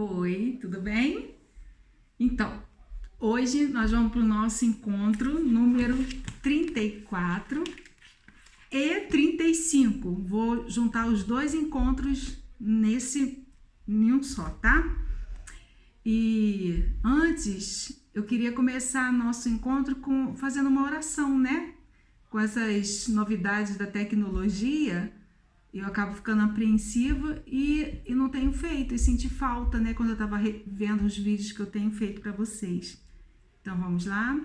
Oi, tudo bem? Então, hoje nós vamos para o nosso encontro número 34 e 35. Vou juntar os dois encontros em um só, tá? E antes, eu queria começar nosso encontro fazendo uma oração, né? Com essas novidades da tecnologia, eu acabo ficando apreensiva e não tenho feito, e senti falta, né, quando eu estava vendo os vídeos que eu tenho feito para vocês. Então vamos lá,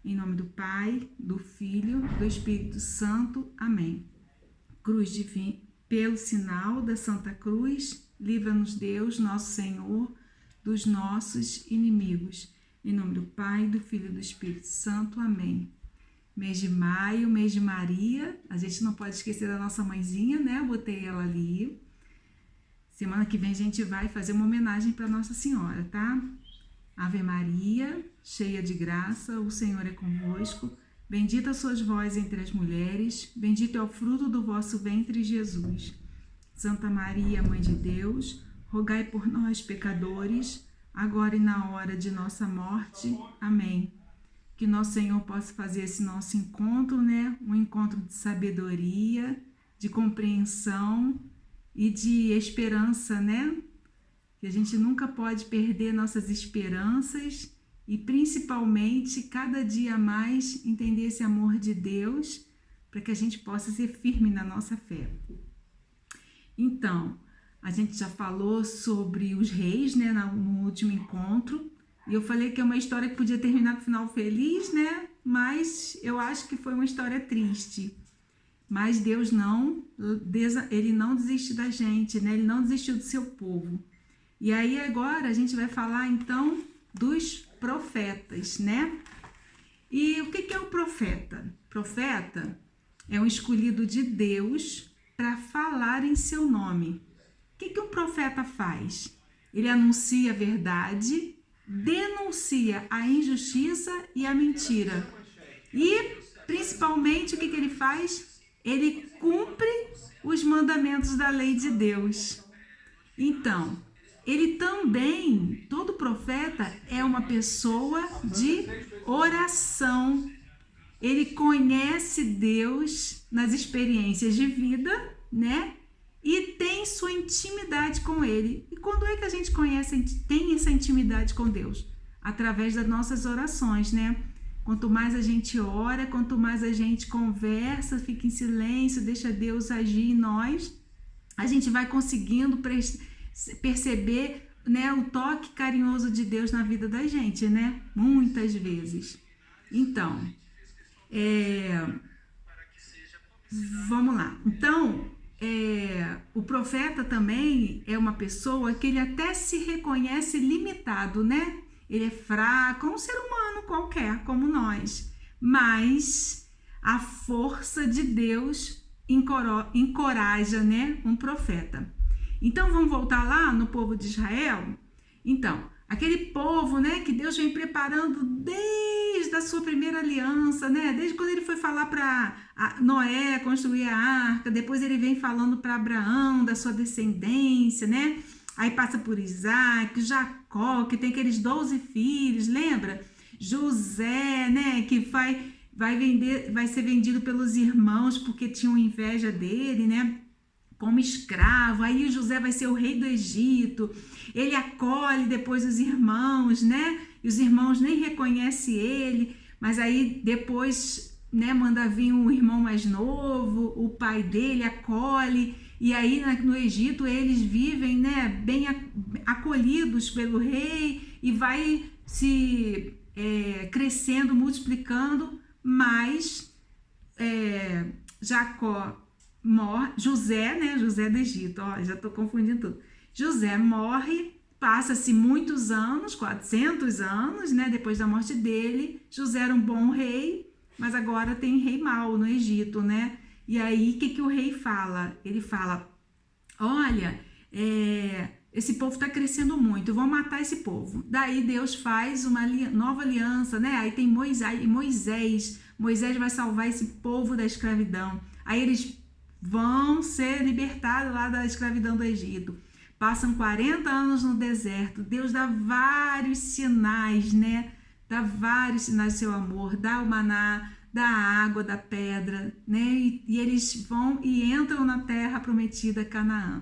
em nome do Pai, do Filho, do Espírito Santo, amém. Cruz divina, pelo sinal da Santa Cruz, livra-nos Deus, nosso Senhor, dos nossos inimigos. Em nome do Pai, do Filho e do Espírito Santo, amém. Mês de maio, mês de Maria, a gente não pode esquecer da nossa mãezinha, né? Eu botei ela ali. Semana que vem a gente vai fazer uma homenagem para Nossa Senhora, tá? Ave Maria, cheia de graça, o Senhor é convosco. Bendita sois vós entre as mulheres, bendito é o fruto do vosso ventre, Jesus. Santa Maria, Mãe de Deus, rogai por nós, pecadores, agora e na hora de nossa morte. Amém. Que nosso Senhor possa fazer esse nosso encontro, né? Um encontro de sabedoria, de compreensão e de esperança, né? Que a gente nunca pode perder nossas esperanças e principalmente cada dia mais entender esse amor de Deus para que a gente possa ser firme na nossa fé. Então, a gente já falou sobre os reis, né? No último encontro. E eu falei que é uma história que podia terminar com final feliz, né? Mas eu acho que foi uma história triste. Mas Deus ele não desiste da gente, né? Ele não desistiu do seu povo. E aí agora a gente vai falar então dos profetas, né? E o que é o profeta? Profeta é um escolhido de Deus para falar em seu nome. O que um profeta faz? Ele anuncia a verdade, denuncia a injustiça e a mentira. E, principalmente, o que ele faz? Ele cumpre os mandamentos da lei de Deus. Então, ele também, todo profeta é uma pessoa de oração. Ele conhece Deus nas experiências de vida, né? E tem sua intimidade com Ele. E quando é que a gente tem essa intimidade com Deus? Através das nossas orações, né? Quanto mais a gente ora, quanto mais a gente conversa, fica em silêncio, deixa Deus agir em nós, a gente vai conseguindo perceber, né, o toque carinhoso de Deus na vida da gente, né? Muitas vezes. Então, vamos lá. Então, o profeta também é uma pessoa que ele até se reconhece limitado, né? Ele é fraco, um ser humano qualquer, como nós. Mas a força de Deus encoraja, né, um profeta. Então, vamos voltar lá no povo de Israel? Então, aquele povo, né, que Deus vem preparando desde a sua primeira aliança, né? Desde quando ele foi falar para Noé construir a arca, depois ele vem falando para Abraão da sua descendência, né? Aí passa por Isaac, Jacó, que tem aqueles 12 filhos, lembra? José, né, que vai ser vendido pelos irmãos porque tinham inveja dele, né? Como escravo. Aí José vai ser o rei do Egito. Ele acolhe depois os irmãos, né? E os irmãos nem reconhecem ele, mas aí depois, né, manda vir um irmão mais novo, o pai dele acolhe, e aí no Egito eles vivem, né, bem acolhidos pelo rei e vai se crescendo, multiplicando, mas José, né, José do Egito, ó, já estou confundindo tudo. José morre, passa-se muitos anos, 400 anos, né, depois da morte dele. José era um bom rei, mas agora tem rei mau no Egito, né? E aí, o que o rei fala? Ele fala, olha, esse povo está crescendo muito, vão matar esse povo. Daí Deus faz uma nova aliança, né? Aí tem Moisés vai salvar esse povo da escravidão. Aí eles vão ser libertados lá da escravidão do Egito. passam 40 anos no deserto. Deus dá vários sinais, né? Dá vários sinais do seu amor, dá o maná, da água, da pedra, né? E eles vão e entram na terra prometida, Canaã.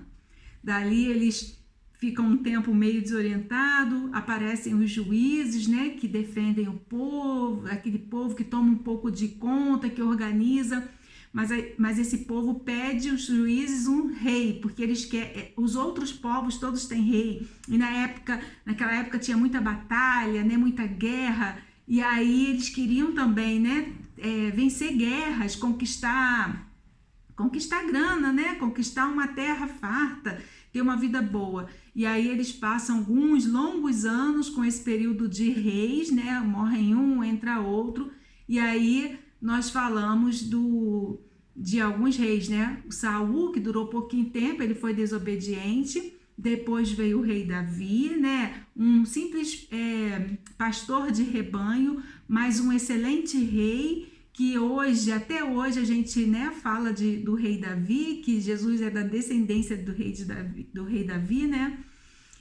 Dali eles ficam um tempo meio desorientado, aparecem os juízes, né? Que defendem o povo, aquele povo que toma um pouco de conta, que organiza, mas esse povo pede aos juízes um rei, porque eles querem, os outros povos todos têm rei, e naquela época tinha muita batalha, né? Muita guerra, e aí eles queriam também, né? Vencer guerras, conquistar grana, né? Conquistar uma terra farta, ter uma vida boa. E aí eles passam alguns longos anos com esse período de reis, né? Morrem um, entra outro, e aí nós falamos de alguns reis, né? O Saul, que durou pouquinho tempo, ele foi desobediente. Depois veio o rei Davi, né? Um simples pastor de rebanho, mas um excelente rei, que até hoje a gente, né, fala do rei Davi, que Jesus é da descendência do rei Davi, né?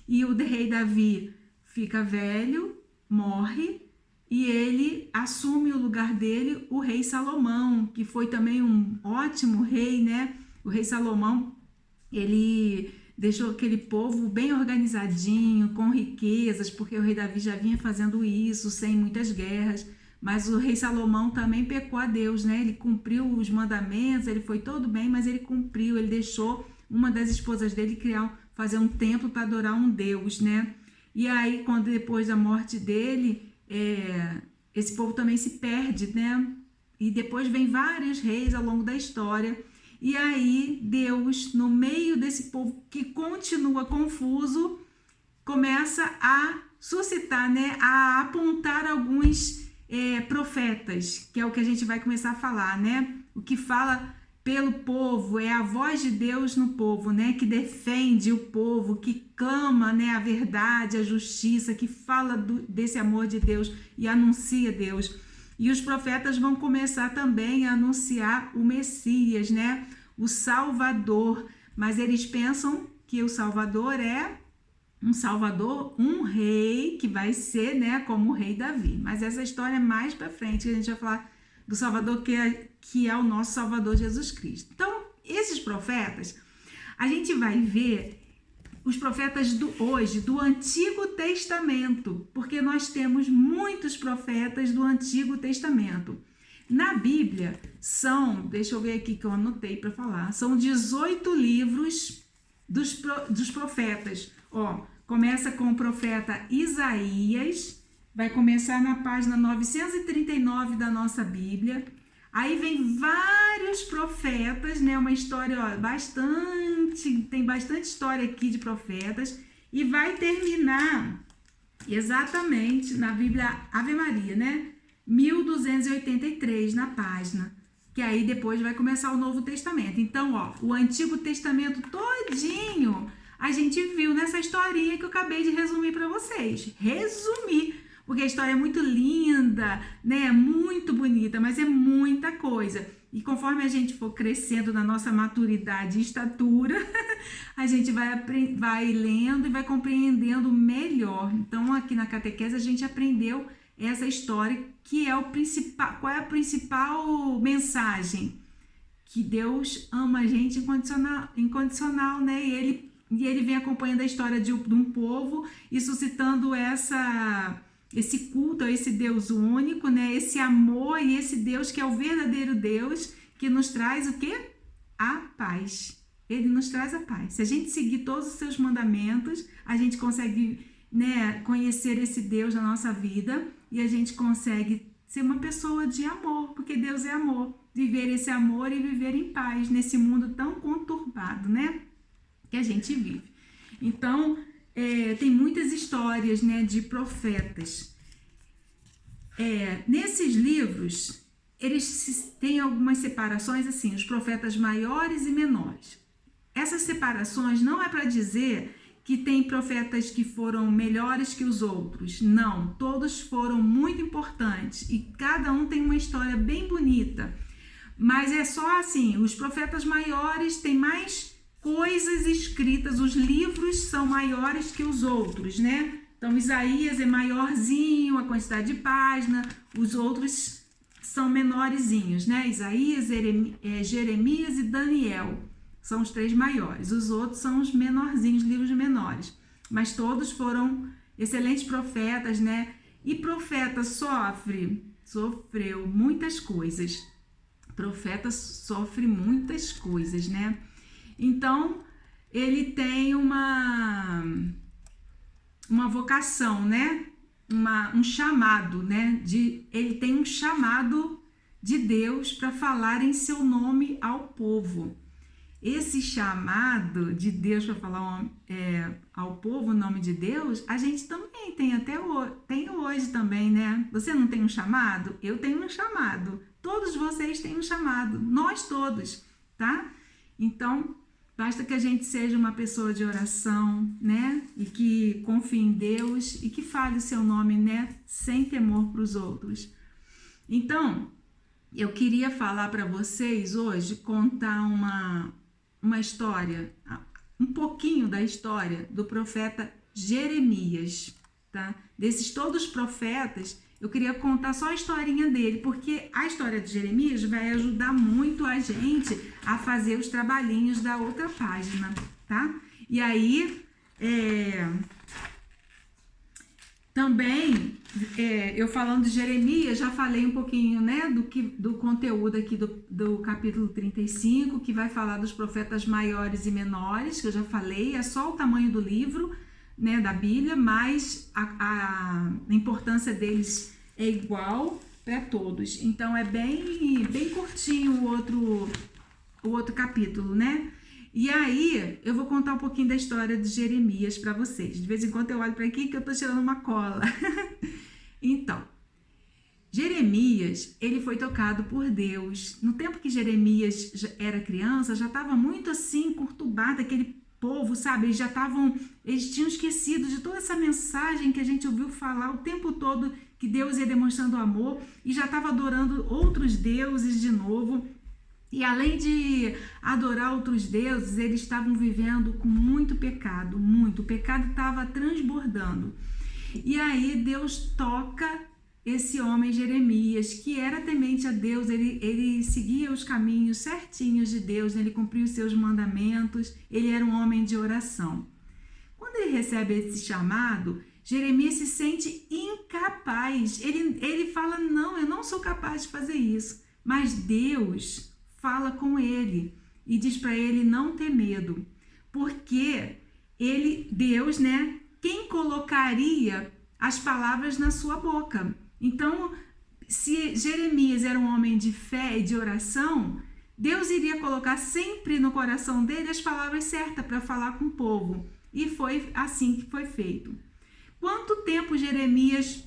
E o rei Davi fica velho, morre, e ele assume o lugar dele o rei Salomão, que foi também um ótimo rei, né? O rei Salomão, ele deixou aquele povo bem organizadinho, com riquezas, porque o rei Davi já vinha fazendo isso, sem muitas guerras. Mas o rei Salomão também pecou a Deus, né? Ele cumpriu os mandamentos, ele foi todo bem, mas ele cumpriu, ele deixou uma das esposas dele fazer um templo para adorar um Deus, né? E aí, depois da morte dele, esse povo também se perde, né? E depois vem vários reis ao longo da história. E aí, Deus, no meio desse povo que continua confuso, começa a suscitar, né? A apontar alguns profetas, que é o que a gente vai começar a falar, né? O que fala pelo povo é a voz de Deus no povo, né? Que defende o povo, que clama, né, a verdade, a justiça, que fala desse amor de Deus e anuncia Deus. E os profetas vão começar também a anunciar o Messias, né? O Salvador. Mas eles pensam que o Salvador é um rei que vai ser, né, como o rei Davi. Mas essa história é mais para frente, que a gente vai falar do Salvador, que é o nosso Salvador Jesus Cristo. Então, esses profetas, a gente vai ver os profetas hoje, do Antigo Testamento, porque nós temos muitos profetas do Antigo Testamento. Na Bíblia deixa eu ver aqui que eu anotei para falar, são 18 livros dos profetas. Começa com o profeta Isaías, vai começar na página 939 da nossa Bíblia. Aí vem vários profetas, né? Uma história, tem bastante história aqui de profetas, e vai terminar exatamente na Bíblia Ave Maria, né? 1283 na página, que aí depois vai começar o Novo Testamento. Então, o Antigo Testamento todinho a gente viu nessa historinha que eu acabei de resumir para vocês. Porque a história é muito linda, né? Muito bonita, mas é muita coisa. E conforme a gente for crescendo na nossa maturidade e estatura, a gente vai lendo e vai compreendendo melhor. Então, aqui na catequese, a gente aprendeu essa história, que é qual é a principal mensagem? Que Deus ama a gente incondicional, né? E ele vem acompanhando a história de um povo e suscitando esse culto a esse Deus único, né? Esse amor e esse Deus que é o verdadeiro Deus, que nos traz o quê? A paz. Ele nos traz a paz. Se a gente seguir todos os seus mandamentos, a gente consegue, né, conhecer esse Deus na nossa vida, e a gente consegue ser uma pessoa de amor, porque Deus é amor. Viver esse amor e viver em paz nesse mundo tão conturbado, né, que a gente vive. Então, tem muitas histórias, né, de profetas. Nesses livros, eles têm algumas separações, assim, os profetas maiores e menores. Essas separações não é para dizer que tem profetas que foram melhores que os outros. Não, todos foram muito importantes e cada um tem uma história bem bonita. Mas é só assim, os profetas maiores têm mais coisas escritas, os livros são maiores que os outros, né? Então, Isaías é maiorzinho, a quantidade de página, os outros são menorzinhos, né? Isaías, Jeremias e Daniel são os 3 maiores. Os outros são os menorzinhos, livros menores. Mas todos foram excelentes profetas, né? E profeta sofreu muitas coisas. Profeta sofre muitas coisas, né? Então, ele tem uma vocação, né? Um chamado, né? Ele tem um chamado de Deus para falar em seu nome ao povo. Esse chamado de Deus para falar ao povo o nome de Deus, a gente também tem tem hoje também, né? Você não tem um chamado? Eu tenho um chamado. Todos vocês têm um chamado. Nós todos, tá? Então, basta que a gente seja uma pessoa de oração, né? E que confie em Deus e que fale o seu nome, né? Sem temor para os outros. Então, eu queria falar para vocês hoje, contar uma história, um pouquinho da história do profeta Jeremias, tá? Desses todos os profetas, eu queria contar só a historinha dele, porque a história de Jeremias vai ajudar muito a gente a fazer os trabalhinhos da outra página, tá? E aí, também, eu falando de Jeremias, já falei um pouquinho, né, do conteúdo aqui do capítulo 35, que vai falar dos profetas maiores e menores, que eu já falei, é só o tamanho do livro, né, da Bíblia, mas a importância deles é igual para todos. Então, é bem curtinho o outro capítulo, né? E aí, eu vou contar um pouquinho da história de Jeremias para vocês. De vez em quando eu olho para aqui que eu tô tirando uma cola. Então, Jeremias, ele foi tocado por Deus. No tempo que Jeremias era criança, já estava muito assim, conturbado, aquele povo, sabe? Eles tinham esquecido de toda essa mensagem que a gente ouviu falar o tempo todo, que Deus ia demonstrando amor, e já estava adorando outros deuses de novo. E além de adorar outros deuses, eles estavam vivendo com muito pecado, muito. O pecado estava transbordando. E aí Deus toca esse homem Jeremias, que era temente a Deus, ele seguia os caminhos certinhos de Deus, ele cumpria os seus mandamentos, ele era um homem de oração. Quando ele recebe esse chamado, Jeremias se sente incapaz. Ele fala, não, eu não sou capaz de fazer isso. Mas Deus fala com ele e diz para ele não ter medo, porque Deus, né, quem colocaria as palavras na sua boca? Então, se Jeremias era um homem de fé e de oração, Deus iria colocar sempre no coração dele as palavras certas para falar com o povo. E foi assim que foi feito. Quanto tempo Jeremias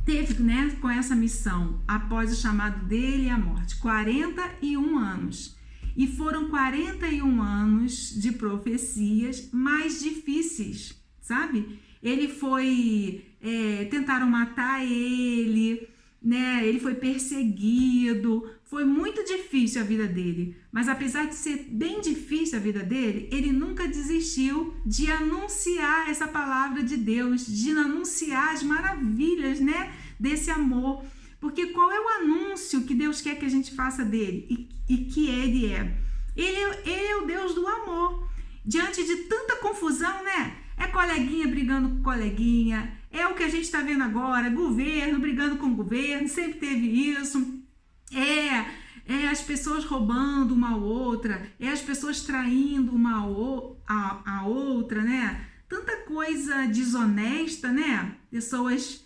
teve, né, com essa missão após o chamado dele e a morte? 41 anos. E foram 41 anos de profecias mais difíceis, sabe? Tentaram matar ele, né? Ele foi perseguido, foi muito difícil a vida dele. Mas apesar de ser bem difícil a vida dele, ele nunca desistiu de anunciar essa palavra de Deus, de anunciar as maravilhas, né, desse amor. Porque qual é o anúncio que Deus quer que a gente faça dele e que ele é? Ele é o Deus do amor. Diante de tanta confusão, né? É coleguinha brigando com coleguinha, é o que a gente está vendo agora, governo brigando com governo, sempre teve isso. As pessoas roubando uma a outra, as pessoas traindo uma a outra, né? Tanta coisa desonesta, né? Pessoas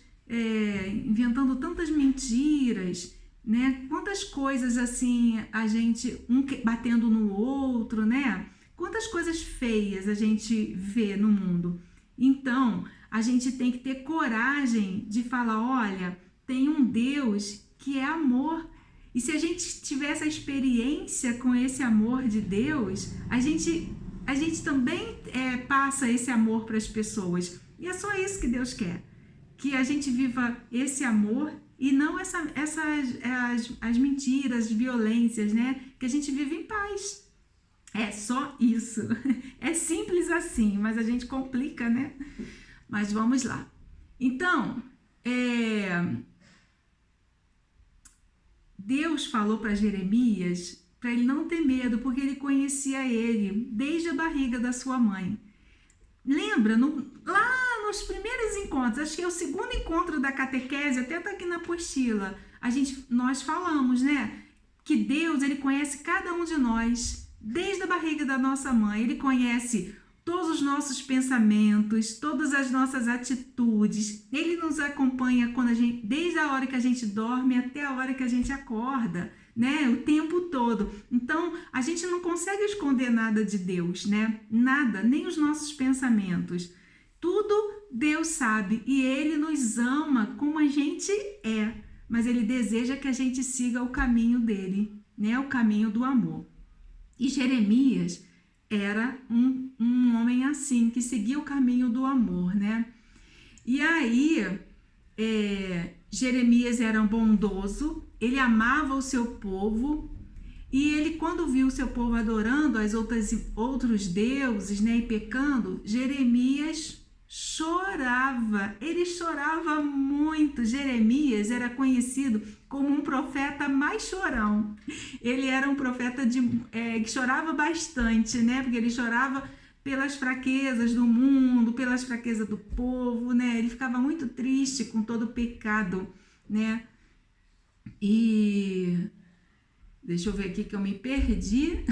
inventando tantas mentiras, né? Quantas coisas assim, a gente batendo no outro, né? Quantas coisas feias a gente vê no mundo. Então, a gente tem que ter coragem de falar, olha, tem um Deus que é amor. E se a gente tiver essa experiência com esse amor de Deus, a gente também passa esse amor para as pessoas. E é só isso que Deus quer. Que a gente viva esse amor e não as mentiras, as violências, né? Que a gente vive em paz. É só isso. É simples assim, mas a gente complica, né? Mas vamos lá. Então, Deus falou para Jeremias para ele não ter medo, porque ele conhecia ele desde a barriga da sua mãe. Lembra, lá nos primeiros encontros, acho que é o segundo encontro da catequese, até tá aqui na apostila, nós falamos, né, que Deus, ele conhece cada um de nós desde a barriga da nossa mãe. Ele conhece todos os nossos pensamentos, todas as nossas atitudes. Ele nos acompanha desde a hora que a gente dorme até a hora que a gente acorda, né? O tempo todo. Então, a gente não consegue esconder nada de Deus, né? Nada, nem os nossos pensamentos. Tudo Deus sabe e Ele nos ama como a gente é, mas Ele deseja que a gente siga o caminho dele, né? O caminho do amor. E Jeremias era um homem assim, que seguia o caminho do amor, né? E aí, Jeremias era um bondoso, ele amava o seu povo, e ele, quando viu o seu povo adorando outros deuses, né, e pecando, Jeremias chorava, ele chorava muito. Jeremias era conhecido como um profeta mais chorão. Ele era um profeta que chorava bastante, né? Porque ele chorava pelas fraquezas do mundo, pelas fraquezas do povo, né? Ele ficava muito triste com todo o pecado, né? E deixa eu ver aqui que eu me perdi.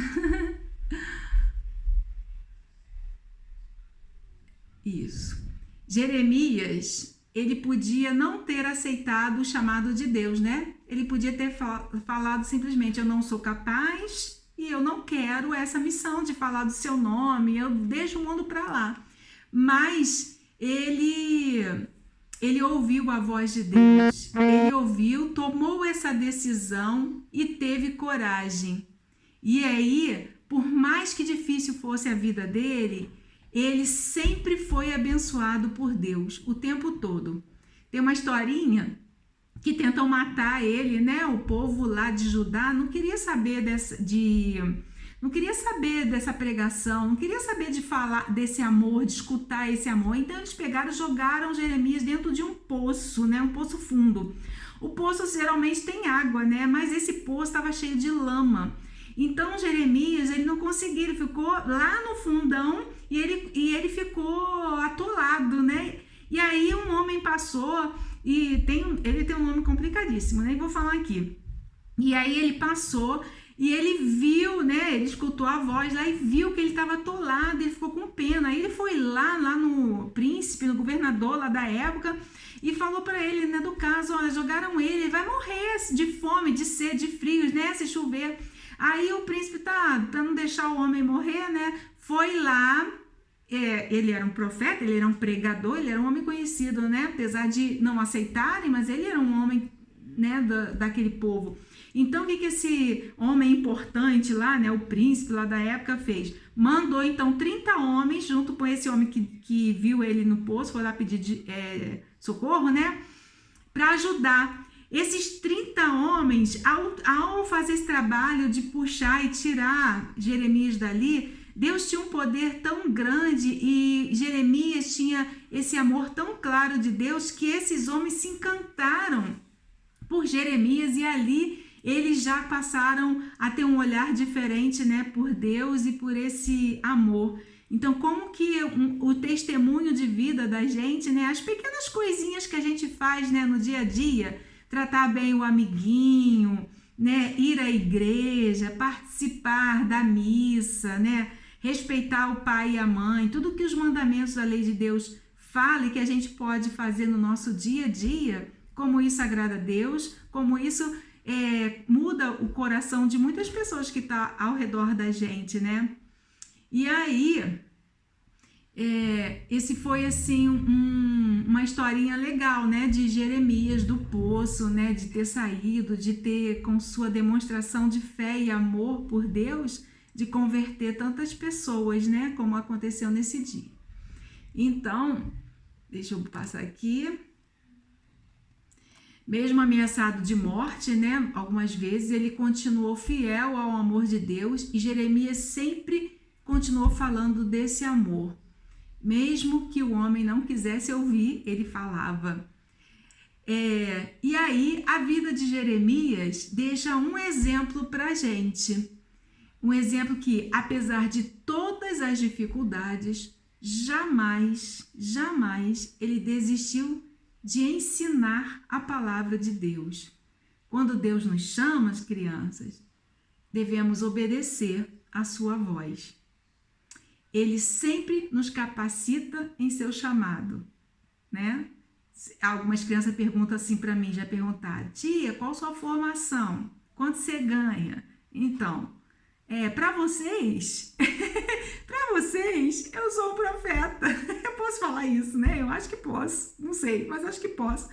Isso. Jeremias, ele podia não ter aceitado o chamado de Deus, né? Ele podia ter falado simplesmente: eu não sou capaz e eu não quero essa missão de falar do seu nome, eu deixo o mundo para lá. Mas ele ouviu a voz de Deus, ele ouviu, tomou essa decisão e teve coragem. E aí, por mais que difícil fosse a vida dele, ele sempre foi abençoado por Deus, o tempo todo. Tem uma historinha que tentam matar ele, né? O povo lá de Judá não queria saber dessa pregação, não queria saber de falar desse amor, de escutar esse amor. Então eles pegaram e jogaram Jeremias dentro de um poço, né? Um poço fundo. O poço geralmente tem água, né? Mas esse poço estava cheio de lama. Então Jeremias, ele não conseguiu, ele ficou lá no fundão e ele ficou atolado, né? E aí um homem passou e ele tem um nome complicadíssimo, nem vou falar aqui. E aí ele passou e ele viu, né? Ele escutou a voz lá e viu que ele estava atolado, ele ficou com pena. Aí ele foi lá no príncipe, no governador lá da época, e falou para ele, né, do caso: olha, jogaram ele vai morrer de fome, de sede, de frio, né? Se chover. Aí o príncipe, para não deixar o homem morrer, né, foi lá. Ele era um profeta, ele era um pregador, ele era um homem conhecido, né, apesar de não aceitarem, mas ele era um homem, né, daquele povo. Então o que esse homem importante lá, né, o príncipe lá da época fez? Mandou então 30 homens junto com esse homem que viu ele no poço, foi lá pedir socorro, né, para ajudar. Esses 30 homens, ao fazer esse trabalho de puxar e tirar Jeremias dali, Deus tinha um poder tão grande e Jeremias tinha esse amor tão claro de Deus que esses homens se encantaram por Jeremias e ali eles já passaram a ter um olhar diferente, né, por Deus e por esse amor. Então, como que o testemunho de vida da gente, né, as pequenas coisinhas que a gente faz, né, no dia a dia, tratar bem o amiguinho, né, ir à igreja, participar da missa, né, respeitar o pai e a mãe, tudo que os mandamentos da lei de Deus falam que a gente pode fazer no nosso dia a dia, como isso agrada a Deus, como isso muda o coração de muitas pessoas que estão ao redor da gente, né? E aí, esse foi assim uma historinha legal, né, de Jeremias do poço, né, de ter saído, de ter, com sua demonstração de fé e amor por Deus, de converter tantas pessoas, né, como aconteceu nesse dia. Então, deixa eu passar aqui. Mesmo ameaçado de morte, né, algumas vezes, ele continuou fiel ao amor de Deus e Jeremias sempre continuou falando desse amor. Mesmo que o homem não quisesse ouvir, ele falava. E aí, a vida de Jeremias deixa um exemplo para a gente. Um exemplo que, apesar de todas as dificuldades, jamais ele desistiu de ensinar a palavra de Deus. Quando Deus nos chama, as crianças, devemos obedecer à sua voz. Ele sempre nos capacita em seu chamado, né? Algumas crianças perguntam assim para mim, já perguntaram: tia, qual sua formação? Quanto você ganha? Então, para vocês, eu sou um profeta. Eu posso falar isso, né? Eu acho que posso, não sei, mas acho que posso.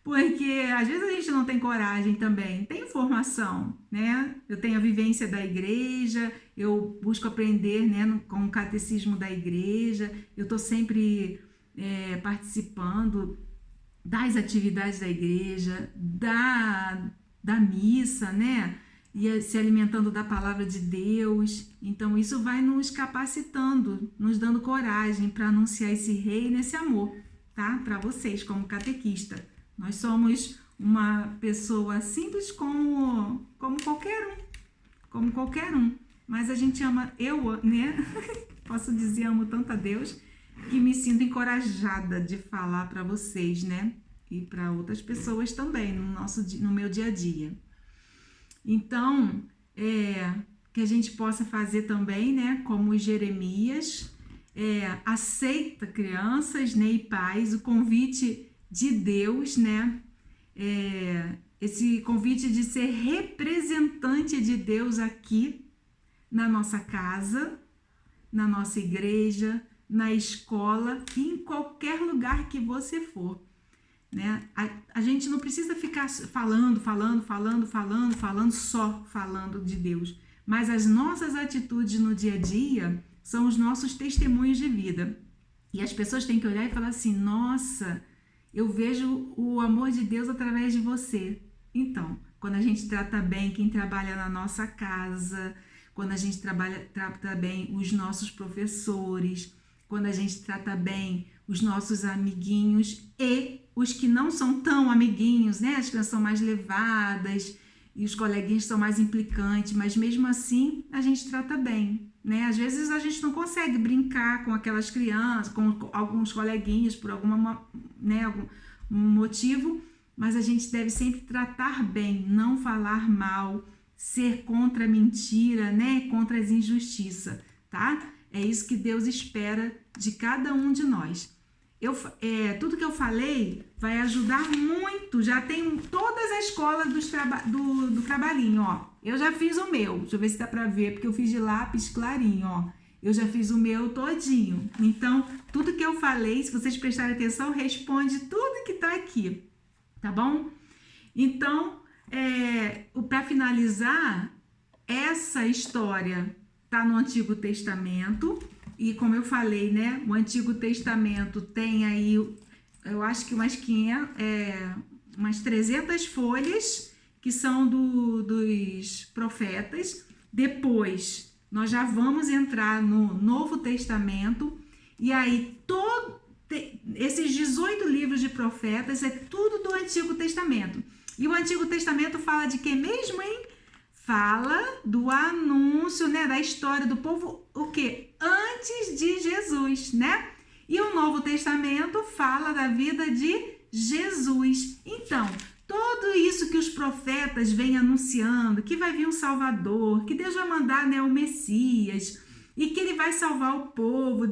Porque às vezes a gente não tem coragem também, tem formação, né? Eu tenho a vivência da igreja, eu busco aprender, né, com o catecismo da igreja, eu estou sempre participando das atividades da igreja, da missa, né? E se alimentando da palavra de Deus. Então isso vai nos capacitando, nos dando coragem para anunciar esse reino, esse amor, tá? Para vocês, como catequista. Nós somos uma pessoa simples como qualquer um. Mas a gente ama, né? Posso dizer, amo tanto a Deus, que me sinto encorajada de falar para vocês, né? E para outras pessoas também, no meu dia a dia. Então, que a gente possa fazer também, né? Como os Jeremias, aceita, crianças, né, e pais, o convite de Deus, né? Esse convite de ser representante de Deus aqui na nossa casa, na nossa igreja, na escola e em qualquer lugar que você for, né? A gente não precisa ficar falando de Deus, mas as nossas atitudes no dia a dia são os nossos testemunhos de vida. E as pessoas têm que olhar e falar assim: nossa, eu vejo o amor de Deus através de você. Então, quando a gente trata bem quem trabalha na nossa casa, quando a gente trata bem os nossos professores, quando a gente trata bem os nossos amiguinhos e os que não são tão amiguinhos, né? As crianças são mais levadas e os coleguinhas são mais implicantes, mas mesmo assim a gente trata bem, né? Às vezes a gente não consegue brincar com aquelas crianças, com alguns coleguinhas por algum motivo, mas a gente deve sempre tratar bem, não falar mal, ser contra a mentira, né? Contra as injustiças, tá? É isso que Deus espera de cada um de nós. Tudo que eu falei vai ajudar muito. Já tem todas as escolas do trabalhinho, ó. Eu já fiz o meu. Deixa eu ver se dá pra ver, porque eu fiz de lápis clarinho, ó. Eu já fiz o meu todinho. Então, tudo que eu falei, se vocês prestarem atenção, responde tudo que tá aqui, tá bom? Então, para finalizar, essa história tá no Antigo Testamento. E como eu falei, né, o Antigo Testamento tem aí, eu acho que umas 300 folhas que são dos profetas. Depois, nós já vamos entrar no Novo Testamento. E aí, esses 18 livros de profetas é tudo do Antigo Testamento. E o Antigo Testamento fala de quê mesmo, hein? Fala do anúncio, né, da história do povo, o quê? Antes de Jesus, né? E o Novo Testamento fala da vida de Jesus. Então, tudo isso que os profetas vêm anunciando, que vai vir um Salvador, que Deus vai mandar, né, o Messias, e que ele vai salvar o povo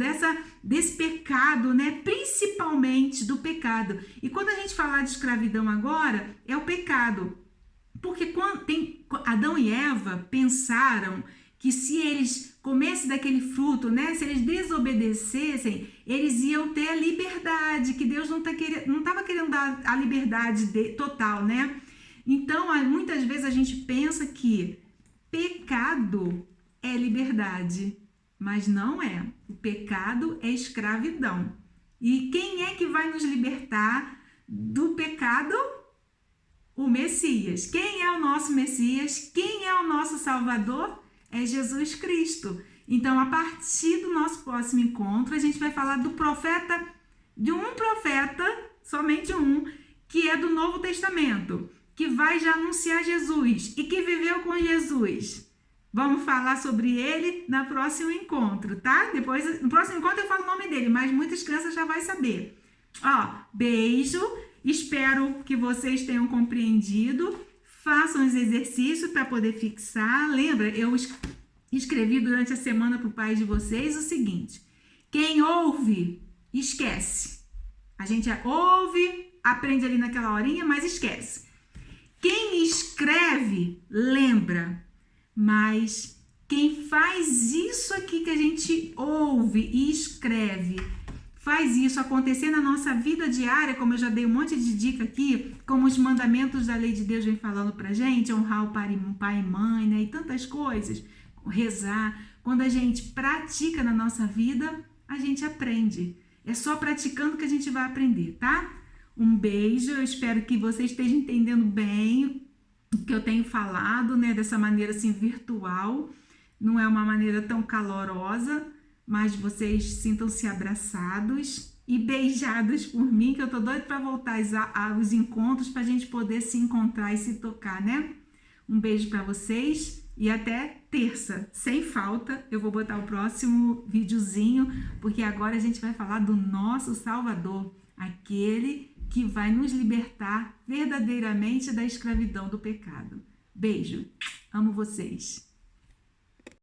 desse pecado, né, principalmente do pecado. E quando a gente falar de escravidão agora, é o pecado. Porque quando Adão e Eva pensaram que se eles comessem daquele fruto, né, se eles desobedecessem, eles iam ter a liberdade, que Deus não estava querendo dar a liberdade total, né? Então, muitas vezes a gente pensa que pecado é liberdade, mas não é. O pecado é escravidão. E quem é que vai nos libertar do pecado? o Messias. Quem é o nosso Messias? Quem é o nosso Salvador? É Jesus Cristo. Então, a partir do nosso próximo encontro, a gente vai falar do profeta, de um profeta, somente um, que é do Novo Testamento, que vai já anunciar Jesus e que viveu com Jesus. Vamos falar sobre ele no próximo encontro, tá? Depois, no próximo encontro eu falo o nome dele, mas muitas crianças já vão saber. Ó, beijo, espero que vocês tenham compreendido. Façam os exercícios para poder fixar. Lembra, eu escrevi durante a semana para o pai de vocês o seguinte: quem ouve, esquece. A gente ouve, aprende ali naquela horinha, mas esquece. Quem escreve, lembra. Mas quem faz isso aqui que a gente ouve e escreve, faz isso acontecer na nossa vida diária, como eu já dei um monte de dica aqui, como os mandamentos da lei de Deus vem falando pra gente, honrar o pai e mãe, né, e tantas coisas, rezar. Quando a gente pratica na nossa vida, a gente aprende. É só praticando que a gente vai aprender, tá? Um beijo, eu espero que você esteja entendendo bem o que eu tenho falado, né, dessa maneira assim virtual. Não é uma maneira tão calorosa, mas vocês sintam-se abraçados e beijados por mim, que eu tô doida para voltar aos encontros para a gente poder se encontrar e se tocar, né? Um beijo para vocês e até terça, sem falta. Eu vou botar o próximo videozinho, porque agora a gente vai falar do nosso Salvador, aquele que vai nos libertar verdadeiramente da escravidão do pecado. Beijo, amo vocês.